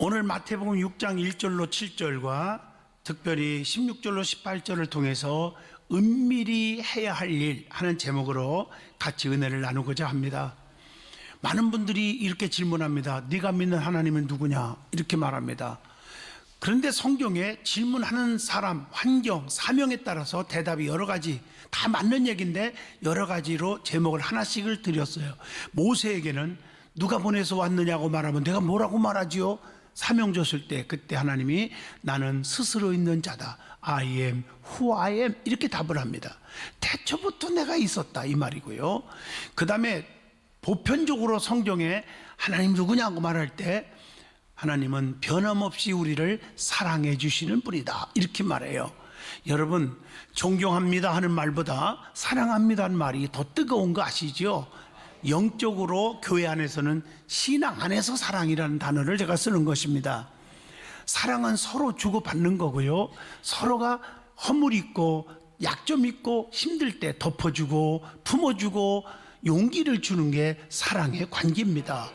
오늘 마태복음 6장 1절로 7절과 특별히 16절로 18절을 통해서 은밀히 해야 할 일 하는 제목으로 같이 은혜를 나누고자 합니다. 많은 분들이 이렇게 질문합니다. 네가 믿는 하나님은 누구냐? 이렇게 말합니다. 그런데 성경에 질문하는 사람, 환경, 사명에 따라서 대답이 여러 가지, 다 맞는 얘기인데 여러 가지로 제목을 하나씩을 드렸어요. 모세에게는 누가 보내서 왔느냐고 말하면 내가 뭐라고 말하지요? 사명 줬을 때 그때 하나님이 나는 스스로 있는 자다, I am who I am, 이렇게 답을 합니다. 태초부터 내가 있었다, 이 말이고요. 그 다음에 보편적으로 성경에 하나님 누구냐고 말할 때 하나님은 변함없이 우리를 사랑해 주시는 분이다, 이렇게 말해요. 여러분, 존경합니다 하는 말보다 사랑합니다 하는 말이 더 뜨거운 거 아시죠? 영적으로 교회 안에서는 신앙 안에서 사랑이라는 단어를 제가 쓰는 것입니다. 사랑은 서로 주고받는 거고요, 서로가 허물 있고 약점 있고 힘들 때 덮어주고 품어주고 용기를 주는 게 사랑의 관계입니다.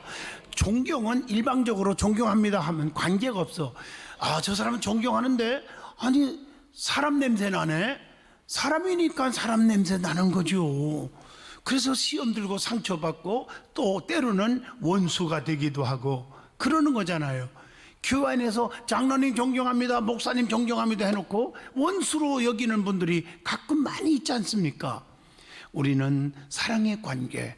존경은 일방적으로 존경합니다 하면 관계가 없어. 아, 저 사람은 존경하는데 아니 사람 냄새 나네. 사람이니까 사람 냄새 나는 거죠. 그래서 시험 들고 상처받고 또 때로는 원수가 되기도 하고 그러는 거잖아요. 교회 안에서 장로님 존경합니다, 목사님 존경합니다 해놓고 원수로 여기는 분들이 가끔 많이 있지 않습니까? 우리는 사랑의 관계.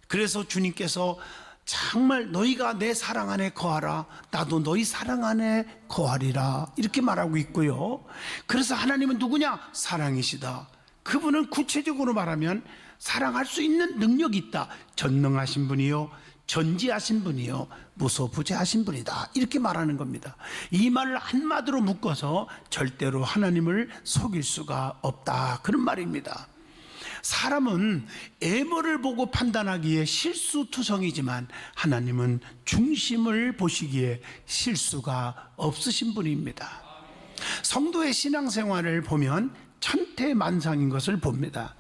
그래서 주님께서 정말 너희가 내 사랑 안에 거하라, 나도 너희 사랑 안에 거하리라, 이렇게 말하고 있고요. 그래서 하나님은 누구냐? 사랑이시다. 그분은 구체적으로 말하면 사랑할 수 있는 능력이 있다. 전능하신 분이요, 전지하신 분이요, 무소부재하신 분이다, 이렇게 말하는 겁니다. 이 말을 한마디로 묶어서 절대로 하나님을 속일 수가 없다, 그런 말입니다. 사람은 애모를 보고 판단하기에 실수투성이지만 하나님은 중심을 보시기에 실수가 없으신 분입니다. 성도의 신앙생활을 보면 천태만상인 것을 봅니다.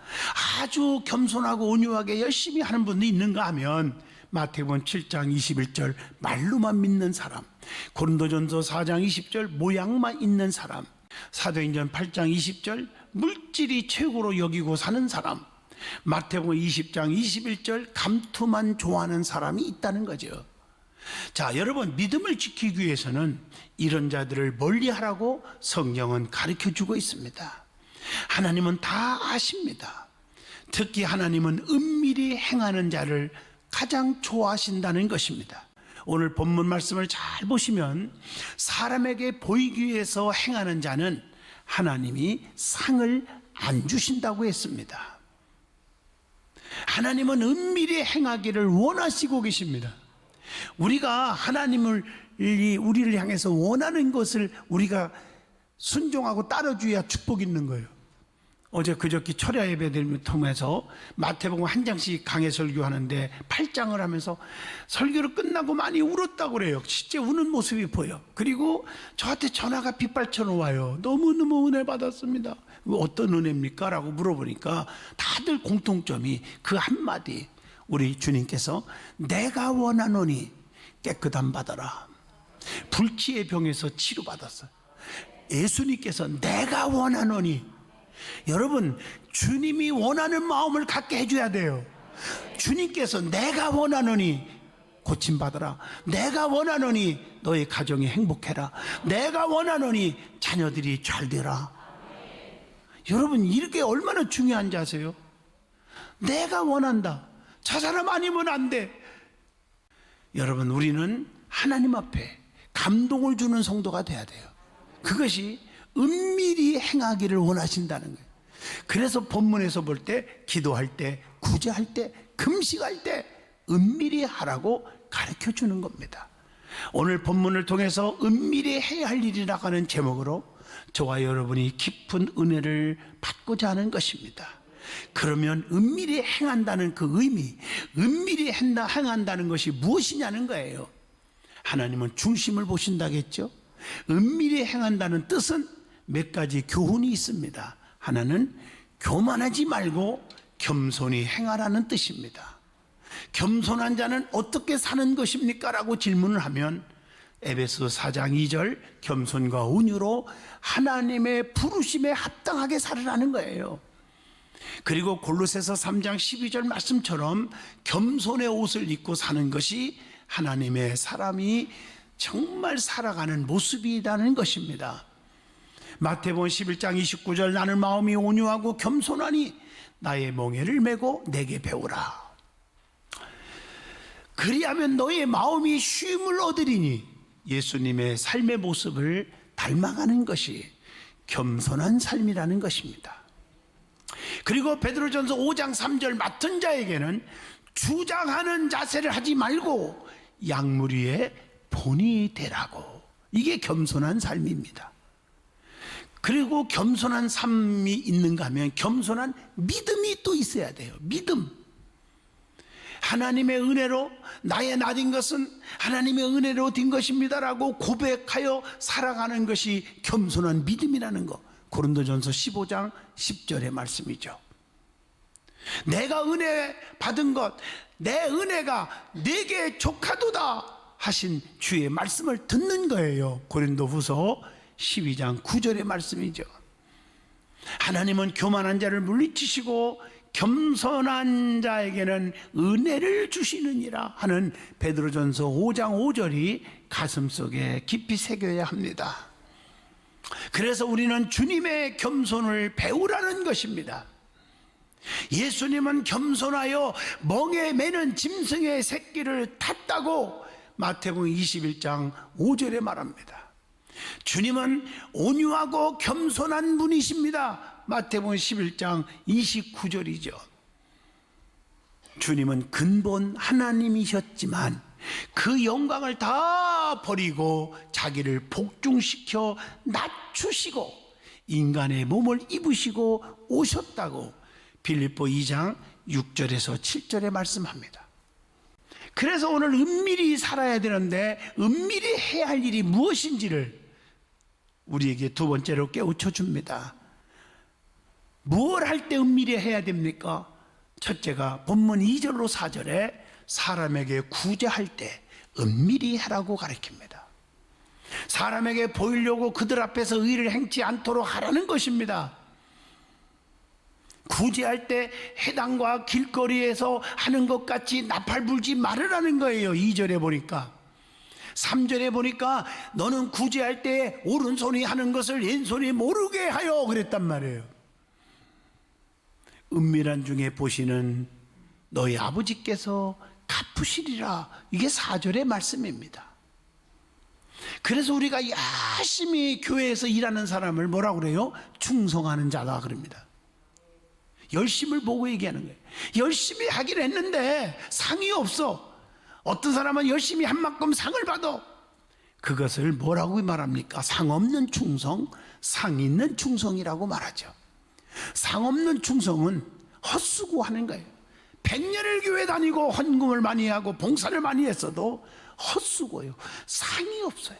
아주 겸손하고 온유하게 열심히 하는 분도 있는가 하면 마태복음 7장 21절 말로만 믿는 사람, 고린도전서 4장 20절 모양만 있는 사람, 사도행전 8장 20절 물질이 최고로 여기고 사는 사람, 마태복음 20장 21절 감투만 좋아하는 사람이 있다는 거죠. 자, 여러분, 믿음을 지키기 위해서는 이런 자들을 멀리하라고 성경은 가르쳐주고 있습니다. 하나님은 다 아십니다. 특히 하나님은 은밀히 행하는 자를 가장 좋아하신다는 것입니다. 오늘 본문 말씀을 잘 보시면 사람에게 보이기 위해서 행하는 자는 하나님이 상을 안 주신다고 했습니다. 하나님은 은밀히 행하기를 원하시고 계십니다. 우리가 하나님을 우리를 향해서 원하는 것을 우리가 순종하고 따라줘야 축복이 있는 거예요. 어제 그저께 철야 예배를 통해서 마태복음 한 장씩 강해 설교하는데 8장을 하면서 설교를 끝나고 많이 울었다고 그래요. 실제 우는 모습이 보여. 그리고 저한테 전화가 빗발처럼 와요. 너무너무 은혜 받았습니다. 어떤 은혜입니까? 라고 물어보니까 다들 공통점이 그 한마디, 우리 주님께서 내가 원하노니 깨끗함 받아라. 불치의 병에서 치료받았어요. 예수님께서 내가 원하노니, 여러분, 주님이 원하는 마음을 갖게 해줘야 돼요. 주님께서 내가 원하노니 고침받아라, 내가 원하노니 너의 가정이 행복해라, 내가 원하노니 자녀들이 잘 되라. 여러분, 이렇게 얼마나 중요한지 아세요? 내가 원한다. 저 사람 아니면 안 돼. 여러분, 우리는 하나님 앞에 감동을 주는 성도가 돼야 돼요. 그것이 은밀히 행하기를 원하신다는 거예요. 그래서 본문에서 볼 때 기도할 때, 구제할 때, 금식할 때 은밀히 하라고 가르쳐 주는 겁니다. 오늘 본문을 통해서 은밀히 해야 할 일이라고 하는 제목으로 저와 여러분이 깊은 은혜를 받고자 하는 것입니다. 그러면 은밀히 행한다는 그 의미, 은밀히 행한다는 것이 무엇이냐는 거예요. 하나님은 중심을 보신다겠죠. 은밀히 행한다는 뜻은 몇 가지 교훈이 있습니다. 하나는 교만하지 말고 겸손히 행하라는 뜻입니다. 겸손한 자는 어떻게 사는 것입니까? 라고 질문을 하면 에베소 4장 2절 겸손과 온유로 하나님의 부르심에 합당하게 살으라는 거예요. 그리고 골로새서 3장 12절 말씀처럼 겸손의 옷을 입고 사는 것이 하나님의 사람이 정말 살아가는 모습이라는 것입니다. 마태복음 11장 29절 나는 마음이 온유하고 겸손하니 나의 멍에를 메고 내게 배우라. 그리하면 너의 마음이 쉼을 얻으리니 예수님의 삶의 모습을 닮아가는 것이 겸손한 삶이라는 것입니다. 그리고 베드로전서 5장 3절 맡은 자에게는 주장하는 자세를 하지 말고 약물 위에 본이 되라고. 이게 겸손한 삶입니다. 그리고 겸손한 삶이 있는가 하면 겸손한 믿음이 또 있어야 돼요. 믿음. 하나님의 은혜로 나의 나된 것은 하나님의 은혜로 된 것입니다라고 고백하여 살아가는 것이 겸손한 믿음이라는 거. 고린도전서 15장 10절의 말씀이죠. 내가 은혜 받은 것, 내 은혜가 내게 족하도다 하신 주의 말씀을 듣는 거예요. 고린도후서 12장 9절의 말씀이죠. 하나님은 교만한 자를 물리치시고 겸손한 자에게는 은혜를 주시느니라 하는 베드로전서 5장 5절이 가슴속에 깊이 새겨야 합니다. 그래서 우리는 주님의 겸손을 배우라는 것입니다. 예수님은 겸손하여 멍에 매는 짐승의 새끼를 탔다고 마태복음 21장 5절에 말합니다. 주님은 온유하고 겸손한 분이십니다. 마태복음 11장 29절이죠. 주님은 근본 하나님이셨지만 그 영광을 다 버리고 자기를 복중시켜 낮추시고 인간의 몸을 입으시고 오셨다고 빌립보 2장 6절에서 7절에 말씀합니다. 그래서 오늘 은밀히 살아야 되는데 은밀히 해야 할 일이 무엇인지를 우리에게 두 번째로 깨우쳐 줍니다. 뭘 할 때 은밀히 해야 됩니까? 첫째가 본문 2절로 4절에 사람에게 구제할 때 은밀히 하라고 가르칩니다. 사람에게 보이려고 그들 앞에서 의를 행치 않도록 하라는 것입니다. 구제할 때 해당과 길거리에서 하는 것 같이 나팔 불지 말으라는 거예요. 2절에 보니까. 3절에 보니까 너는 구제할 때 오른손이 하는 것을 왼손이 모르게 하여 그랬단 말이에요. 은밀한 중에 보시는 너희 아버지께서 갚으시리라. 이게 4절의 말씀입니다. 그래서 우리가 열심히 교회에서 일하는 사람을 뭐라고 그래요? 충성하는 자다 그럽니다. 열심을 보고 얘기하는 거예요. 열심히 하긴 했는데 상이 없어. 어떤 사람은 열심히 한 만큼 상을 받아. 그것을 뭐라고 말합니까? 상 없는 충성, 상 있는 충성이라고 말하죠. 상 없는 충성은 헛수고하는 거예요. 100년을 교회 다니고 헌금을 많이 하고 봉사를 많이 했어도 헛수고예요. 상이 없어요.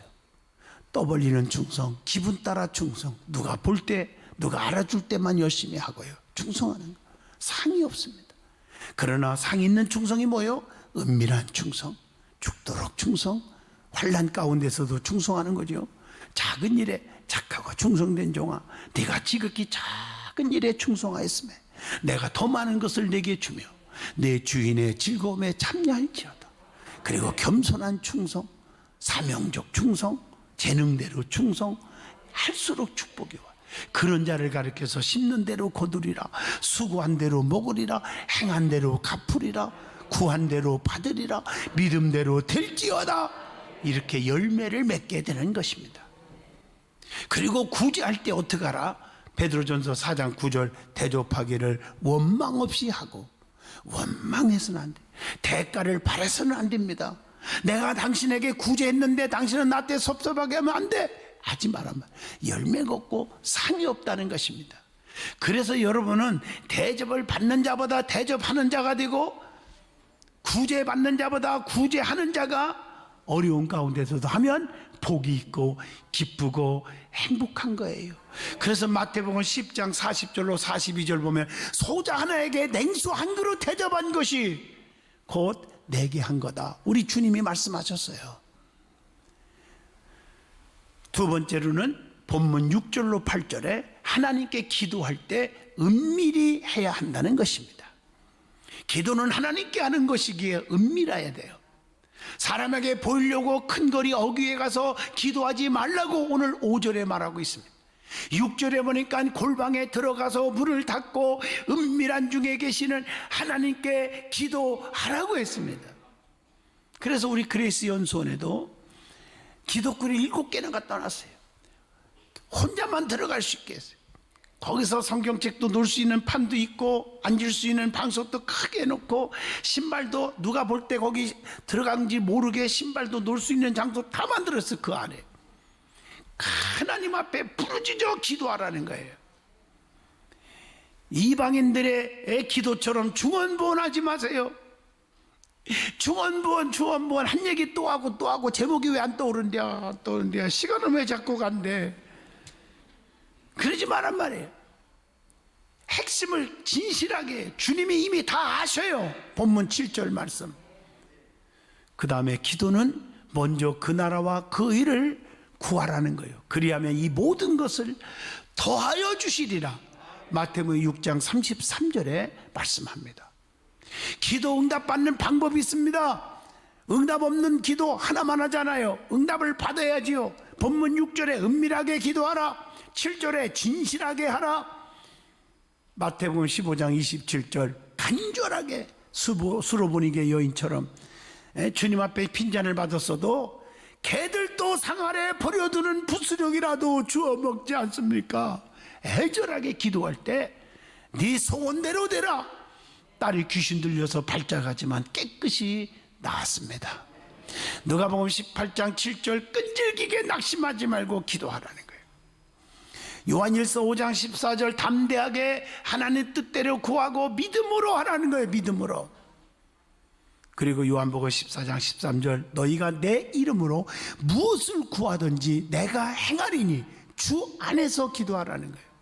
떠벌리는 충성, 기분 따라 충성, 누가 볼 때, 누가 알아줄 때만 열심히 하고요. 충성하는 거. 상이 없습니다. 그러나 상 있는 충성이 뭐예요? 은밀한 충성, 죽도록 충성, 환난 가운데서도 충성하는 거죠. 작은 일에 착하고 충성된 종아, 네가 지극히 작은 일에 충성하였으며 내가 더 많은 것을 내게 주며 내 주인의 즐거움에 참여할지어다. 그리고 겸손한 충성, 사명적 충성, 재능대로 충성, 할수록 축복이 와. 그런 자를 가리켜서 심는 대로 거두리라, 수고한 대로 먹으리라, 행한 대로 갚으리라, 구한 대로 받으리라, 믿음대로 될지어다. 이렇게 열매를 맺게 되는 것입니다. 그리고 구제할 때 어떻게 하라? 베드로전서 4장 9절 대접하기를 원망 없이 하고, 원망해서는 안 돼. 대가를 바라서는 안 됩니다. 내가 당신에게 구제했는데 당신은 나한테 섭섭하게 하면 안 돼. 하지 말아만. 열매가 없고 상이 없다는 것입니다. 그래서 여러분은 대접을 받는 자보다 대접하는 자가 되고 구제받는 자보다 구제하는 자가 어려운 가운데서도 하면 복이 있고 기쁘고 행복한 거예요. 그래서 마태복음 10장 40절로 42절 보면 소자 하나에게 냉수 한 그릇 대접한 것이 곧 내게 한 거다. 우리 주님이 말씀하셨어요. 두 번째로는 본문 6절로 8절에 하나님께 기도할 때 은밀히 해야 한다는 것입니다. 기도는 하나님께 하는 것이기에 은밀해야 돼요. 사람에게 보이려고 큰 거리 어귀에 가서 기도하지 말라고 오늘 5절에 말하고 있습니다. 6절에 보니까 골방에 들어가서 문을 닫고 은밀한 중에 계시는 하나님께 기도하라고 했습니다. 그래서 우리 그레이스 연수원에도 기도꾼이 7개나 갖다 놨어요. 혼자만 들어갈 수 있게 했어요. 거기서 성경책도 놓을 수 있는 판도 있고 앉을 수 있는 방석도 크게 놓고 신발도 누가 볼 때 거기 들어간지 모르게 신발도 놓을 수 있는 장소 다 만들었어요. 그 안에 하나님 앞에 부르짖어 기도하라는 거예요. 이방인들의 기도처럼 중언부언하지 마세요. 중언부언 한 얘기 또 하고 제목이 왜 안 떠오른대야 시간은 왜 자꾸 간대. 그러지 말란 말이에요. 핵심을 진실하게 주님이 이미 다 아셔요. 본문 7절 말씀. 그 다음에 기도는 먼저 그 나라와 그 일을 구하라는 거예요. 그리하면 이 모든 것을 더하여 주시리라. 마태복음 6장 33절에 말씀합니다. 기도 응답 받는 방법이 있습니다. 응답 없는 기도 하나만 하잖아요. 응답을 받아야지요. 본문 6절에 은밀하게 기도하라. 7절에 진실하게 하라. 마태복음 15장 27절 간절하게 수로보니게 여인처럼 주님 앞에 빈잔을 받았어도 개들도 상 아래 버려두는 부스럭이라도 주워 먹지 않습니까? 애절하게 기도할 때 네 소원대로 되라. 딸이 귀신 들려서 발작하지만 깨끗이 나았습니다. 누가복음 18장 7절 끈질기게 낙심하지 말고 기도하라는 거예요. 요한일서 5장 14절 담대하게 하나님 뜻대로 구하고 믿음으로 하라는 거예요. 믿음으로. 그리고 요한복음 14장 13절 너희가 내 이름으로 무엇을 구하든지 내가 행하리니 주 안에서 기도하라는 거예요.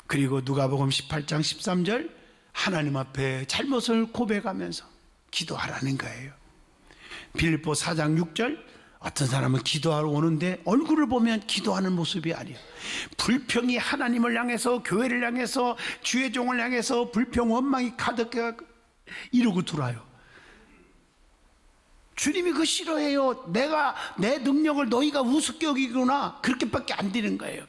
그리고 누가복음 18장 13절 하나님 앞에 잘못을 고백하면서 기도하라는 거예요. 빌립보 4장 6절 어떤 사람은 기도하러 오는데 얼굴을 보면 기도하는 모습이 아니에요. 불평이 하나님을 향해서 교회를 향해서 주의 종을 향해서 불평 원망이 가득해 이러고 들어와요. 주님이 그거 싫어해요. 내 능력을 너희가 우습게 여기구나. 그렇게밖에 안 되는 거예요.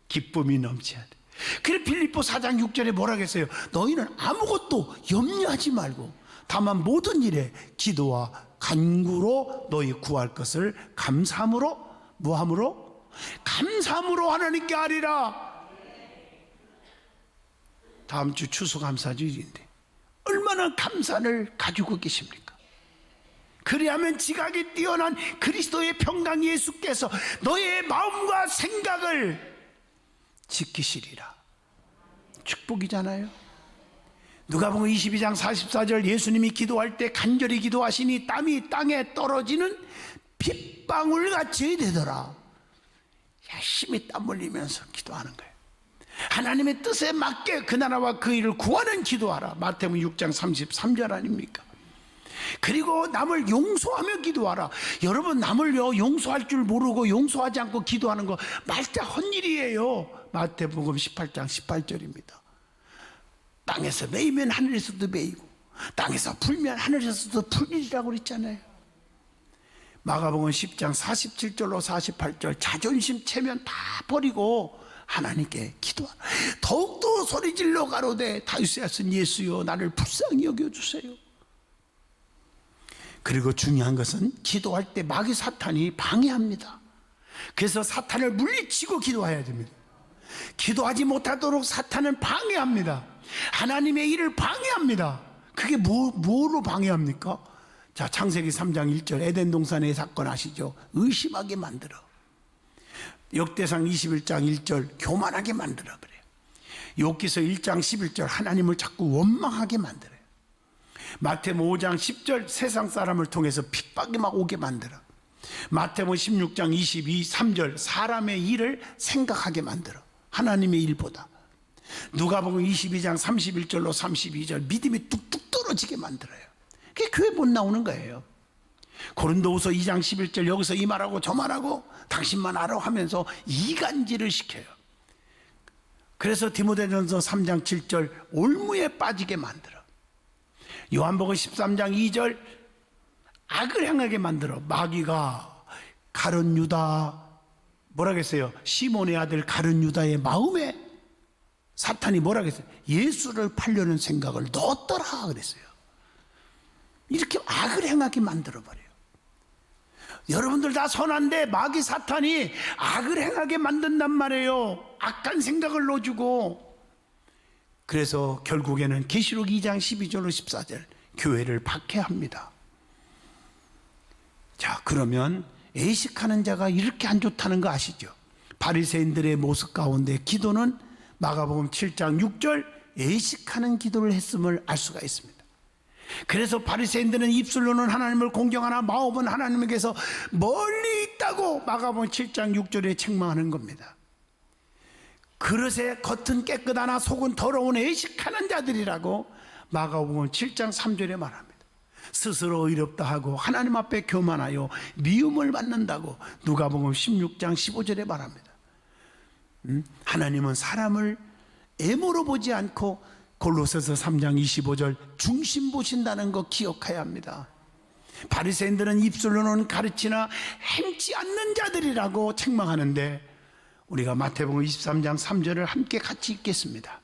기쁨이 넘쳐야 돼. 그래 빌립보 4장 6절에 뭐라고 했어요? 너희는 아무것도 염려하지 말고 다만 모든 일에 기도와 간구로 너희 구할 것을 감사함으로 뭐함으로? 감사함으로 하나님께 아리라. 다음 주 추수감사주일인데 얼마나 감사를 가지고 계십니까? 그리하면 지각이 뛰어난 그리스도의 평강 예수께서 너의 마음과 생각을 지키시리라. 축복이잖아요. 누가복음 22장 44절 예수님이 기도할 때 간절히 기도하시니 땀이 땅에 떨어지는 빗방울 같이 되더라. 열심히 땀 흘리면서 기도하는 거예요. 하나님의 뜻에 맞게 그 나라와 그 일을 구하는 기도하라. 마태복음 6장 33절 아닙니까? 그리고 남을 용서하며 기도하라. 여러분 남을요 용서할 줄 모르고 용서하지 않고 기도하는 거 말자 헛일이에요. 마태복음 18장 18절입니다. 땅에서 매이면 하늘에서도 매이고 땅에서 풀면 하늘에서도 풀리라고 그랬잖아요. 마가복음 10장 47절로 48절 자존심 체면 다 버리고 하나님께 기도하라. 더욱더 소리질러 가로되 다윗의 아들 예수여 나를 불쌍히 여겨주세요. 그리고 중요한 것은 기도할 때 마귀 사탄이 방해합니다. 그래서 사탄을 물리치고 기도해야 됩니다. 기도하지 못하도록 사탄은 방해합니다. 하나님의 일을 방해합니다. 그게 뭐로 방해합니까? 자, 창세기 3장 1절 에덴 동산의 사건 아시죠? 의심하게 만들어. 역대상 21장 1절 교만하게 만들어 그래요. 욥기서 1장 11절 하나님을 자꾸 원망하게 만들어요. 마태복음 5장 10절 세상 사람을 통해서 핍박이 막 오게 만들어. 마태복음 16장 22, 3절 사람의 일을 생각하게 만들어. 하나님의 일보다. 누가복음 22장 31절로 32절 믿음이 뚝뚝 떨어지게 만들어요. 그게 교회 못 나오는 거예요. 고린도후서 2장 11절 여기서 이 말하고 저 말하고 당신만 알아 하면서 이간질을 시켜요. 그래서 디모데전서 3장 7절 올무에 빠지게 만들어. 요한복음 13장 2절 악을 행하게 만들어. 마귀가 가룟 유다 뭐라겠어요? 시몬의 아들 가룟 유다의 마음에 사탄이 뭐라겠어요? 예수를 팔려는 생각을 넣었더라 그랬어요. 이렇게 악을 행하게 만들어버려요. 여러분들 다 선한데 마귀 사탄이 악을 행하게 만든단 말이에요. 악한 생각을 넣어주고. 그래서 결국에는 계시록 2장 12절로 14절 교회를 박해합니다. 자, 그러면 애식하는 자가 이렇게 안 좋다는 거 아시죠? 바리새인들의 모습 가운데 기도는 마가복음 7장 6절 애식하는 기도를 했음을 알 수가 있습니다. 그래서 바리새인들은 입술로는 하나님을 공경하나 마음은 하나님에게서 멀리 있다고 마가복음 7장 6절에 책망하는 겁니다. 그릇의 겉은 깨끗하나 속은 더러운 애식하는 자들이라고 마가복음 7장 3절에 말합니다. 스스로 의롭다 하고 하나님 앞에 교만하여 미움을 받는다고 누가복음 16장 15절에 말합니다. 하나님은 사람을 애모로 보지 않고 골로새서 3장 25절 중심 보신다는 거 기억해야 합니다. 바리새인들은 입술로는 가르치나 행치 않는 자들이라고 책망하는데 우리가 마태복음 23장 3절을 함께 같이 읽겠습니다.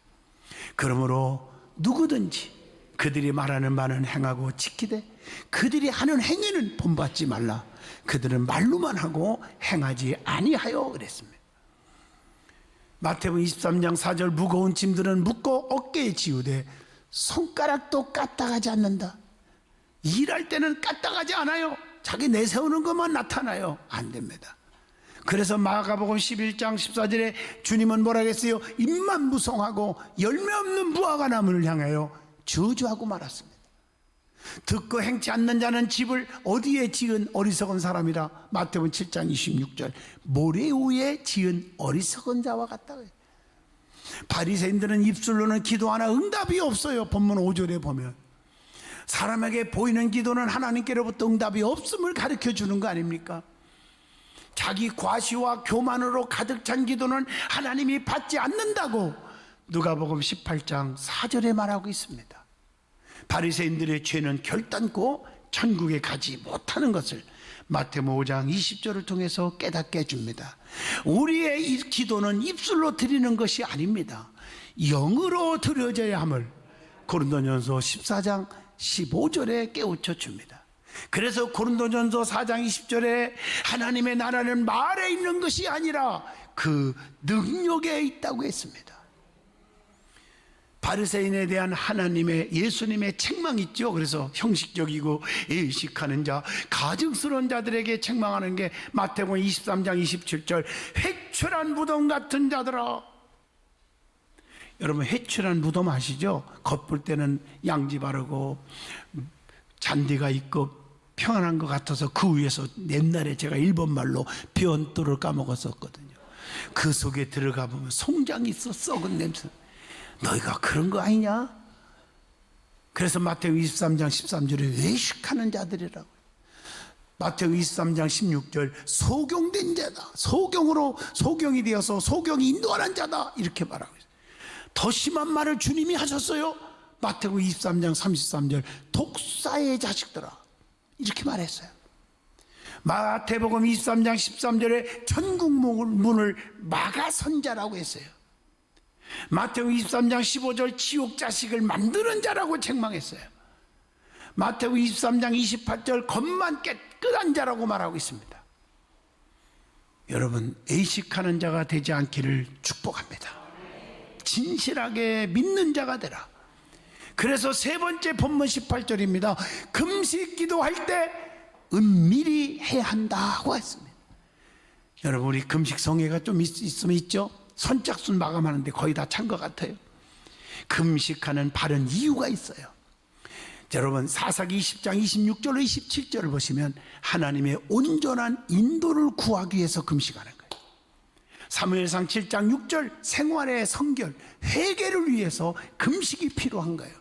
그러므로 누구든지 그들이 말하는 바는 행하고 지키되 그들이 하는 행위는 본받지 말라. 그들은 말로만 하고 행하지 아니하여 그랬습니다. 마태복음 23장 4절 무거운 짐들은 묶고 어깨에 지우되 손가락도 까딱하지 않는다. 일할 때는 까딱하지 않아요. 자기 내세우는 것만 나타나요. 안 됩니다. 그래서 마가복음 11장 14절에 주님은 뭐라 했어요? 입만 무성하고 열매 없는 무화과 나무를 향하여 저주하고 말았습니다. 듣고 행치 않는 자는 집을 어디에 지은 어리석은 사람이라. 마태복음 7장 26절 모래 위에 지은 어리석은 자와 같다. 바리새인들은 입술로는 기도하나 응답이 없어요. 본문 5절에 보면 사람에게 보이는 기도는 하나님께로부터 응답이 없음을 가르쳐 주는 거 아닙니까? 자기 과시와 교만으로 가득 찬 기도는 하나님이 받지 않는다고 누가복음 18장 4절에 말하고 있습니다. 바리새인들의 죄는 결단코 천국에 가지 못하는 것을 마태복음 5장 20절을 통해서 깨닫게 해줍니다. 우리의 이 기도는 입술로 드리는 것이 아닙니다. 영으로 드려져야 함을 고린도전서 14장 15절에 깨우쳐 줍니다. 그래서 고린도전서 4장 20절에 하나님의 나라는 말에 있는 것이 아니라 그 능력에 있다고 했습니다. 바리새인에 대한 하나님의 예수님의 책망이 있죠. 그래서 형식적이고 애식하는 자, 가증스러운 자들에게 책망하는 게 마태복음 23장 27절 회출한 무덤 같은 자들아. 여러분 회출한 무덤 아시죠? 겉볼 때는 양지 바르고 잔디가 있고 평안한 것 같아서 그 위에서 옛날에 제가 일본말로 변또를 까먹었었거든요. 그 속에 들어가 보면 송장이 있어. 썩은 냄새. 너희가 그런 거 아니냐? 그래서 마태복음 23장 13절에 외식하는 자들이라고. 마태복음 23장 16절 소경된 자다. 소경이 되어서 소경이 인도하는 자다. 이렇게 말하고 있어요. 더 심한 말을 주님이 하셨어요. 마태복음 23장 33절 독사의 자식들아. 이렇게 말했어요. 마태복음 23장 13절에 천국 문을 막아선 자라고 했어요. 마태복음 23장 15절 지옥 자식을 만드는 자라고 책망했어요. 마태복음 23장 28절 겉만 깨끗한 자라고 말하고 있습니다. 여러분 애식하는 자가 되지 않기를 축복합니다. 진실하게 믿는 자가 되라. 그래서 세 번째 본문 18절입니다. 금식 기도할 때 은밀히 해야 한다고 했습니다. 여러분 우리 금식 성회가 좀 있으면 있죠? 선착순 마감하는데 거의 다 찬 것 같아요. 금식하는 바른 이유가 있어요. 여러분 사사기 20장 26절로 27절을 보시면 하나님의 온전한 인도를 구하기 위해서 금식하는 거예요. 사무엘상 7장 6절 생활의 성결 회개를 위해서 금식이 필요한 거예요.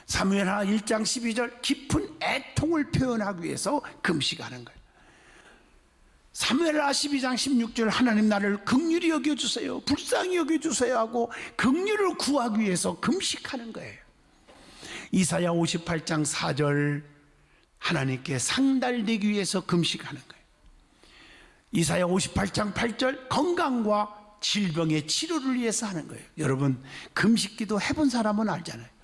사무엘하 1장 12절 깊은 애통을 표현하기 위해서 금식하는 거예요. 사무엘하 12장 16절 하나님 나를 긍휼히 여겨주세요, 불쌍히 여겨주세요 하고 긍휼을 구하기 위해서 금식하는 거예요. 이사야 58장 4절 하나님께 상달되기 위해서 금식하는 거예요. 이사야 58장 8절 건강과 질병의 치료를 위해서 하는 거예요. 여러분 금식기도 해본 사람은 알잖아요.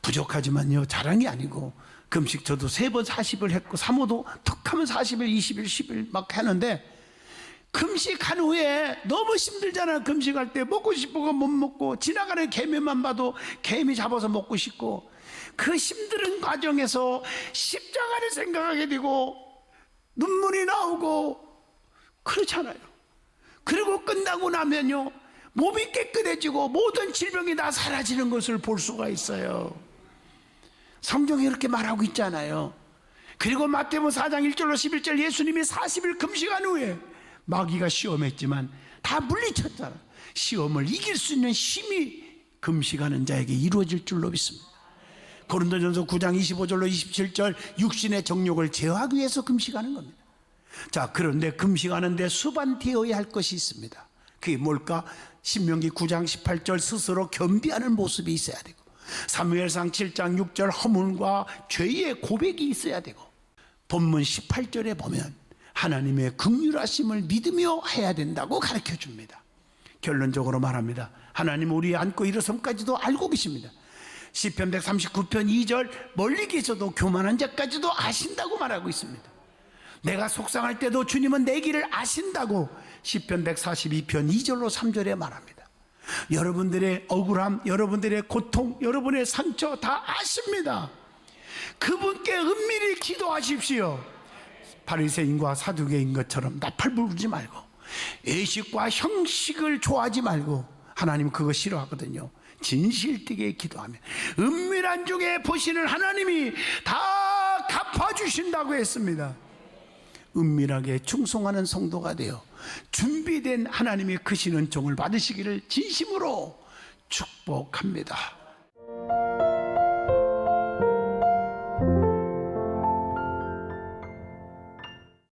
부족하지만요, 자랑이 아니고 금식 저도 3번 40을 했고 사모도 턱하면 40일 20일 10일 막 하는데 금식한 후에 너무 힘들잖아요. 금식할 때 먹고 싶어가 못 먹고 지나가는 개미만 봐도 개미 잡아서 먹고 싶고 그 힘든 과정에서 십자가를 생각하게 되고 눈물이 나오고 그렇잖아요. 그리고 끝나고 나면요 몸이 깨끗해지고 모든 질병이 다 사라지는 것을 볼 수가 있어요. 성경이 이렇게 말하고 있잖아요. 그리고 마태복음 4장 1절로 11절 예수님이 40일 금식한 후에 마귀가 시험했지만 다 물리쳤잖아요. 시험을 이길 수 있는 힘이 금식하는 자에게 이루어질 줄로 믿습니다. 고린도전서 9장 25절로 27절 육신의 정욕을 제어하기 위해서 금식하는 겁니다. 자, 그런데 금식하는데 수반되어야 할 것이 있습니다. 그게 뭘까? 신명기 9장 18절 스스로 겸비하는 모습이 있어야 되고 사무엘상 7장 6절 허물과 죄의 고백이 있어야 되고 본문 18절에 보면 하나님의 긍휼하심을 믿으며 해야 된다고 가르쳐 줍니다. 결론적으로 말합니다. 하나님 우리 안고 일어섬까지도 알고 계십니다. 시편 139편 2절 멀리 계셔도 교만한 자까지도 아신다고 말하고 있습니다. 내가 속상할 때도 주님은 내 길을 아신다고 시편 142편 2절로 3절에 말합니다. 여러분들의 억울함, 여러분들의 고통, 여러분의 상처 다 아십니다. 그분께 은밀히 기도하십시오. 바리새인과 사두개인 것처럼 나팔 부르지 말고 예식과 형식을 좋아하지 말고 하나님 그거 싫어하거든요. 진실되게 기도하면 은밀한 중에 보시는 하나님이 다 갚아주신다고 했습니다. 은밀하게 충성하는 성도가 되어 준비된 하나님의 크신 은총을 받으시기를 진심으로 축복합니다.